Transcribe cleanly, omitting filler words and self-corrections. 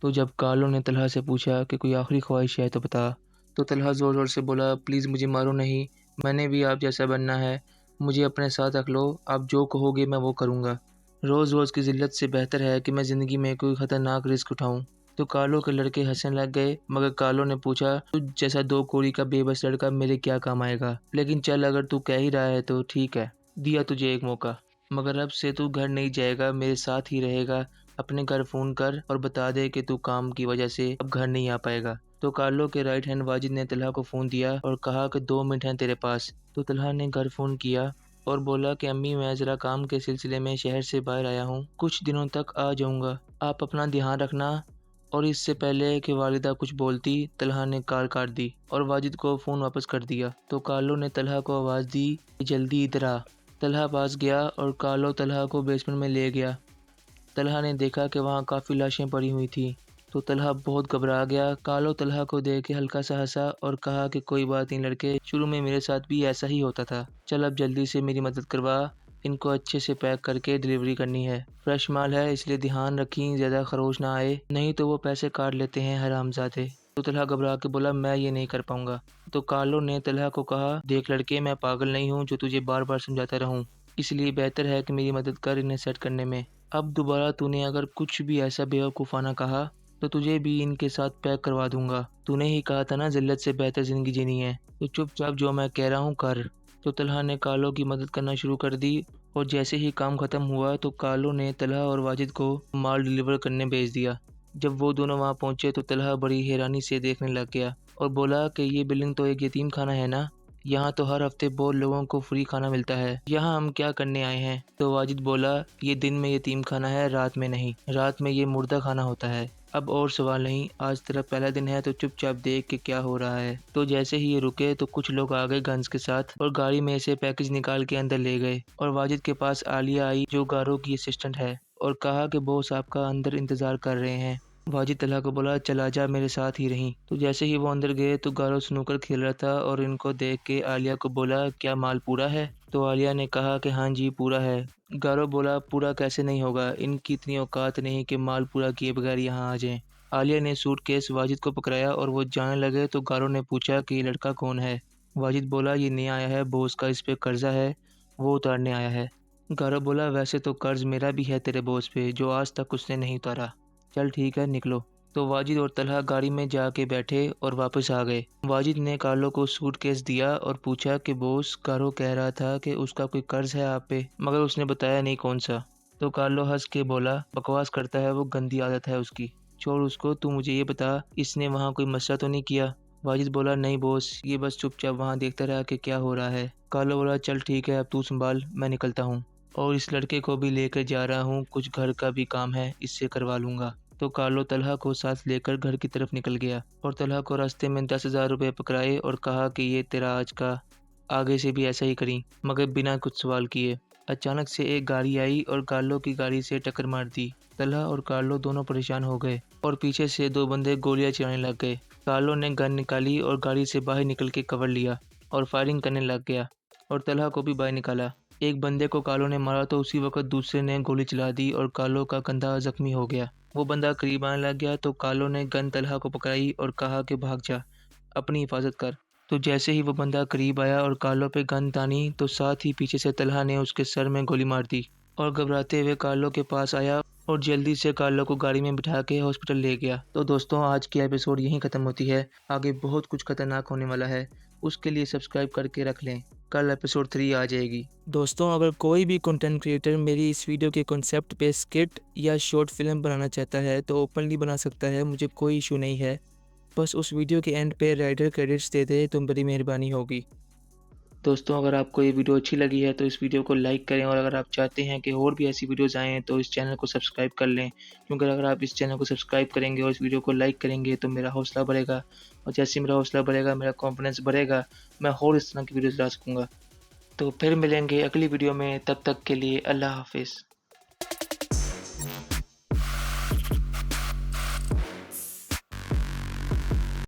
तो जब कार्लो ने तलहा से पूछा कि कोई आखिरी ख्वाहिश है तो बता, तो तलहा ज़ोर-ज़ोर से बोला, प्लीज़ मुझे मारो नहीं, मैंने भी आप जैसा बनना है, मुझे अपने साथ रख लो, आप जो कहोगे मैं वो करूँगा। रोज़-रोज़ की ज़िल्लत से बेहतर है कि मैं ज़िंदगी में कोई ख़तरनाक रिस्क उठाऊँ। तो कार्लो के लड़के हँसने लग गए, मगर कार्लो ने पूछा, तुझ जैसा 2 कौड़ी का बेबस लड़का मेरे क्या काम आएगा? लेकिन चल, अगर तू कह ही रहा है तो ठीक है, दिया तुझे एक मौका। मगर अब से तू घर नहीं जाएगा, मेरे साथ ही रहेगा। अपने घर फ़ोन कर और बता दे कि तू काम की वजह से अब घर नहीं आ पाएगा। तो कार्लो के राइट हैंड वाजिद ने तलहा को फ़ोन दिया और कहा कि 2 मिनट हैं तेरे पास। तो तलहा ने घर फ़ोन किया और बोला कि अम्मी, मैं ज़रा काम के सिलसिले में शहर से बाहर आया हूँ, कुछ दिनों तक आ जाऊँगा, आप अपना ध्यान रखना। और इससे पहले कि वालिदा कुछ बोलती, तलहा ने कॉल काट दी और वाजिद को फ़ोन वापस कर दिया। तो कार्लो ने तलहा को आवाज़ दी कि जल्दी इधर आ। तलहा पास गया और कार्लो तलहा को बेसमेंट में ले गया। तलहा ने देखा कि वहाँ काफ़ी लाशें पड़ी हुई थीं, तो तलहा बहुत घबरा गया। कार्लो तलहा को देख के हल्का सा हँसा और कहा कि कोई बात नहीं लड़के, शुरू में मेरे साथ भी ऐसा ही होता था। चल अब जल्दी से मेरी मदद करवा, इनको अच्छे से पैक करके डिलीवरी करनी है। फ्रेश माल है इसलिए ध्यान रखी ज़्यादा खरोच ना आए, नहीं तो वो पैसे काट लेते हैं हरामज़ादे। तो तलहा घबरा के बोला, मैं ये नहीं कर पाऊँगा। तो कार्लो ने तलहा को कहा, देख लड़के, मैं पागल नहीं हूँ जो तुझे बार-बार समझाता रहूँ, इसलिए बेहतर है कि मेरी मदद कर इन्हें सेट करने में। अब दोबारा तूने अगर कुछ भी ऐसा बेवकूफ़ाना कहा तो तुझे भी इनके साथ पैक करवा दूंगा। तूने ही कहा था ना ज़िल्लत से बेहतर ज़िंदगी जीनी है, तो चुपचाप जो मैं कह रहा हूँ कर। तो तलहा ने कार्लो की मदद करना शुरू कर दी और जैसे ही काम ख़त्म हुआ तो कार्लो ने तलहा और वाजिद को माल डिलीवर करने भेज दिया। जब वो दोनों वहाँ पहुँचे तो तलहा बड़ी हैरानी से देखने लग गया और बोला कि ये बिल्डिंग तो एक यतीम खाना है ना, यहाँ तो हर हफ्ते बहुत लोगों को फ्री खाना मिलता है, यहाँ हम क्या करने आए हैं? तो वाजिद बोला, ये दिन में यतीम खाना है, रात में नहीं, रात में ये मुर्दा खाना होता है। अब और सवाल नहीं, आज तेरा पहला दिन है तो चुपचाप देख के क्या हो रहा है। तो जैसे ही ये रुके तो कुछ लोग आ गए गन्स के साथ और गाड़ी में से पैकेज निकाल के अंदर ले गए और वाजिद के पास आलिया आई जो गारो की असिस्टेंट है और कहा कि बॉस आपका अंदर इंतजार कर रहे हैं। वाजिद तलहा को बोला, चल आजा, मेरे साथ ही रहीं। तो जैसे ही वो अंदर गए तो गारो स्नूकर खेल रहा था और इनको देख के आलिया को बोला, क्या माल पूरा है? तो आलिया ने कहा कि हाँ जी पूरा है। गारो बोला, पूरा कैसे नहीं होगा, इनकी इतनी औकात नहीं कि माल पूरा किए बगैर यहाँ आ जाएं। आलिया ने सूटकेस वाजिद को पकड़ाया और वो जाने लगे तो गारो ने पूछा कि ये लड़का कौन है? वाजिद बोला, ये नया आया है, बॉस का इस पे कर्जा है, वो उतारने आया है। गारो बोला, वैसे तो कर्ज मेरा भी है तेरे बॉस पे, जो आज तक उसने नहीं उतारा। चल ठीक है, निकलो। तो वाजिद और तलहा गाड़ी में जाके बैठे और वापस आ गए। वाजिद ने कार्लो को सूटकेस दिया और पूछा कि बॉस, गारो कह रहा था कि उसका कोई कर्ज है आप पे, मगर उसने बताया नहीं कौन सा। तो कार्लो हंस के बोला, बकवास करता है, वो गंदी आदत है उसकी, छोड़ उसको। तू मुझे ये बता, इसने वहाँ कोई मसला तो नहीं किया? वाजिद बोला, नहीं बॉस, ये बस चुपचाप वहाँ देखता रहा कि क्या हो रहा है। कार्लो बोला, चल ठीक है, अब तू संभाल, मैं निकलता हूँ और इस लड़के को भी लेकर जा रहा हूँ, कुछ घर का भी काम है, इससे करवा लूँगा। तो कार्लो तलहा को साथ लेकर घर की तरफ निकल गया और तलहा को रास्ते में 10,000 रुपये पकड़ाए और कहा कि ये तेरा आज का, आगे से भी ऐसा ही करी, मगर बिना कुछ सवाल किए। अचानक से एक गाड़ी आई और कार्लो की गाड़ी से टक्कर मार दी। तलहा और कार्लो दोनों परेशान हो गए और पीछे से 2 बंदे गोलियां चलाने लग गए। कार्लो ने गन निकाली और गाड़ी से बाहर निकल के कवर लिया और फायरिंग करने लग गया और तलहा को भी बाहर निकाला। एक बंदे को कार्लो ने मारा तो उसी वक्त दूसरे ने गोली चला दी और कार्लो का कंधा जख्मी हो गया। वो बंदा करीब आने लग गया तो कार्लो ने गन तलहा को पकड़ाई और कहा कि भाग जा, अपनी हिफाजत कर। तो जैसे ही वो बंदा करीब आया और कार्लो पे गन तानी तो साथ ही पीछे से तलहा ने उसके सर में गोली मार दी और घबराते हुए कार्लो के पास आया और जल्दी से कार्लो को गाड़ी में बिठा के हॉस्पिटल ले गया। तो दोस्तों, आज की एपिसोड यहीं ख़त्म होती है। आगे बहुत कुछ खतरनाक होने वाला है, उसके लिए सब्सक्राइब करके रख लें, कल एपिसोड 3 आ जाएगी। दोस्तों, अगर कोई भी कंटेंट क्रिएटर मेरी इस वीडियो के कॉन्सेप्ट पे स्किट या शॉर्ट फिल्म बनाना चाहता है तो ओपनली बना सकता है, मुझे कोई इशू नहीं है। बस उस वीडियो के एंड पे राइटर क्रेडिट्स दे दे तो बड़ी मेहरबानी होगी। दोस्तों, अगर आपको ये वीडियो अच्छी लगी है तो इस वीडियो को लाइक करें और अगर आप चाहते हैं कि और भी ऐसी वीडियोज़ आएँ तो इस चैनल को सब्सक्राइब कर लें, क्योंकि अगर आप इस चैनल को सब्सक्राइब करेंगे और इस वीडियो को लाइक करेंगे तो मेरा हौसला बढ़ेगा और जैसे ही मेरा हौसला बढ़ेगा, मेरा कॉन्फिडेंस बढ़ेगा, मैं और इस तरह की वीडियोज़ ला सकूँगा। तो फिर मिलेंगे अगली वीडियो में, तब तक के लिए अल्लाह हाफ़िज़।